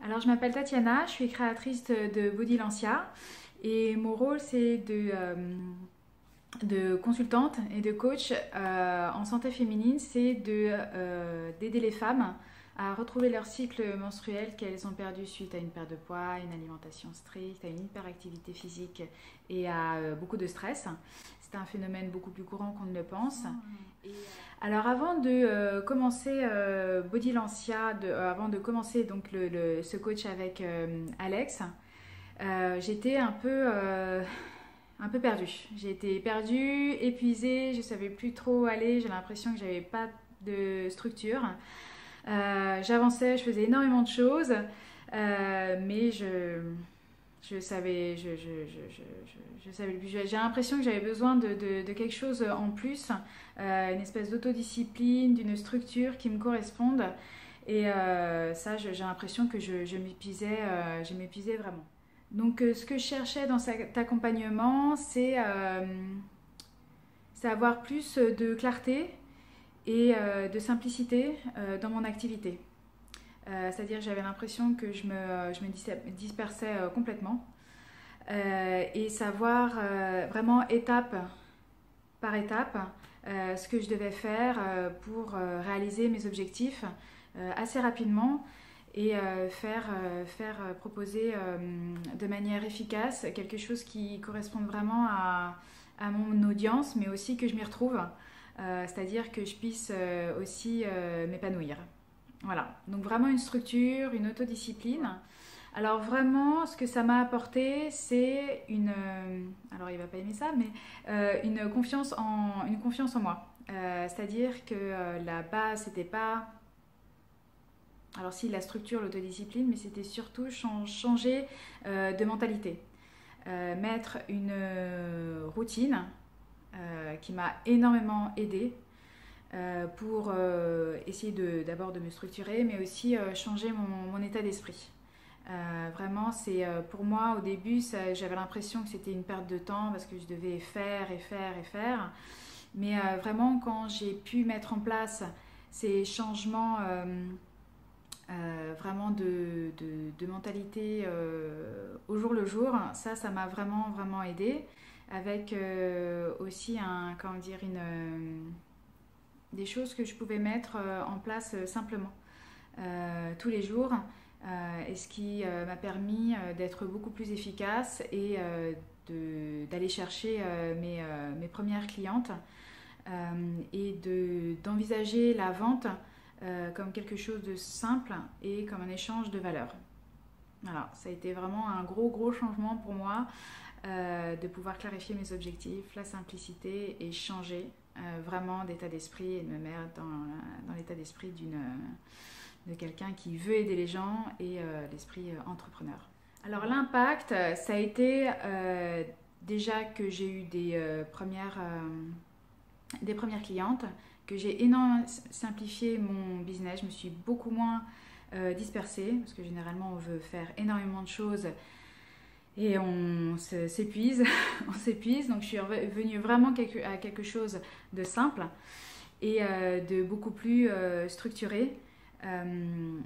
Alors, je m'appelle Tatiana, je suis créatrice de Body Lancia et mon rôle c'est de consultante et de coach en santé féminine, c'est d'aider les femmes à retrouver leur cycle menstruel qu'elles ont perdu suite à une perte de poids, une alimentation stricte, à une hyperactivité physique et à beaucoup de stress. C'est un phénomène beaucoup plus courant qu'on ne le pense. Alors avant de commencer Body Lancia, avant de commencer donc ce coach avec Alex, j'étais un peu perdue. J'ai été perdue, épuisée, je ne savais plus trop où aller, j'ai l'impression que j'avais pas de structure. J'avançais, je faisais énormément de choses, mais je savais, je savais plus. J'ai l'impression que j'avais besoin de quelque chose en plus, une espèce d'autodiscipline, d'une structure qui me corresponde. Et ça, j'ai l'impression que je m'épuisais vraiment. Donc, ce que je cherchais dans cet accompagnement, c'est avoir plus de clarté et de simplicité dans mon activité. C'est-à-dire que j'avais l'impression que je me dispersais complètement et savoir vraiment étape par étape ce que je devais faire pour réaliser mes objectifs assez rapidement et faire proposer de manière efficace quelque chose qui corresponde vraiment à mon audience, mais aussi que je m'y retrouve, c'est-à-dire que je puisse aussi m'épanouir. Voilà, donc vraiment une structure, une autodiscipline. Alors vraiment, ce que ça m'a apporté, c'est alors il va pas aimer ça, mais une confiance en moi. C'est-à-dire que la base, c'était pas, alors si la structure, l'autodiscipline, mais c'était surtout changer de mentalité. Mettre une routine qui m'a énormément aidée pour essayer d'abord de me structurer, mais aussi changer mon état d'esprit. Vraiment, c'est pour moi au début, j'avais l'impression que c'était une perte de temps parce que je devais faire et faire et faire. Mais vraiment, quand j'ai pu mettre en place ces changements vraiment de mentalité au jour le jour, ça m'a vraiment, vraiment aidé. Avec aussi des choses que je pouvais mettre en place simplement tous les jours et ce qui m'a permis d'être beaucoup plus efficace et d'aller chercher mes premières clientes et d'envisager la vente comme quelque chose de simple et comme un échange de valeurs. Voilà, ça a été vraiment un gros changement pour moi de pouvoir clarifier mes objectifs, la simplicité et changer vraiment d'état d'esprit et de me mettre dans l'état d'esprit de quelqu'un qui veut aider les gens et l'esprit entrepreneur. Alors l'impact, ça a été déjà que j'ai eu des premières clientes, que j'ai énormément simplifié mon business, je me suis beaucoup moins dispersée, parce que généralement on veut faire énormément de choses et on s'épuise, on s'épuise. Donc je suis revenue vraiment à quelque chose de simple et de beaucoup plus structuré.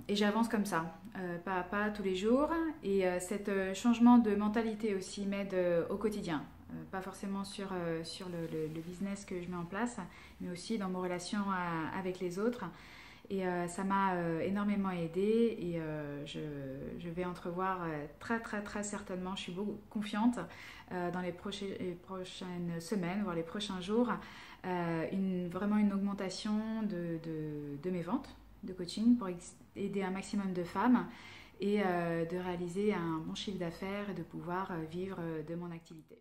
Et j'avance comme ça, pas à pas tous les jours. Et cet changement de mentalité aussi m'aide au quotidien. Pas forcément sur le business que je mets en place, mais aussi dans mes relations avec les autres. Et ça m'a énormément aidée et je vais entrevoir très certainement, je suis beaucoup confiante dans les prochaines semaines, voire les prochains jours, vraiment une augmentation de mes ventes de coaching pour aider un maximum de femmes et de réaliser un bon chiffre d'affaires et de pouvoir vivre de mon activité.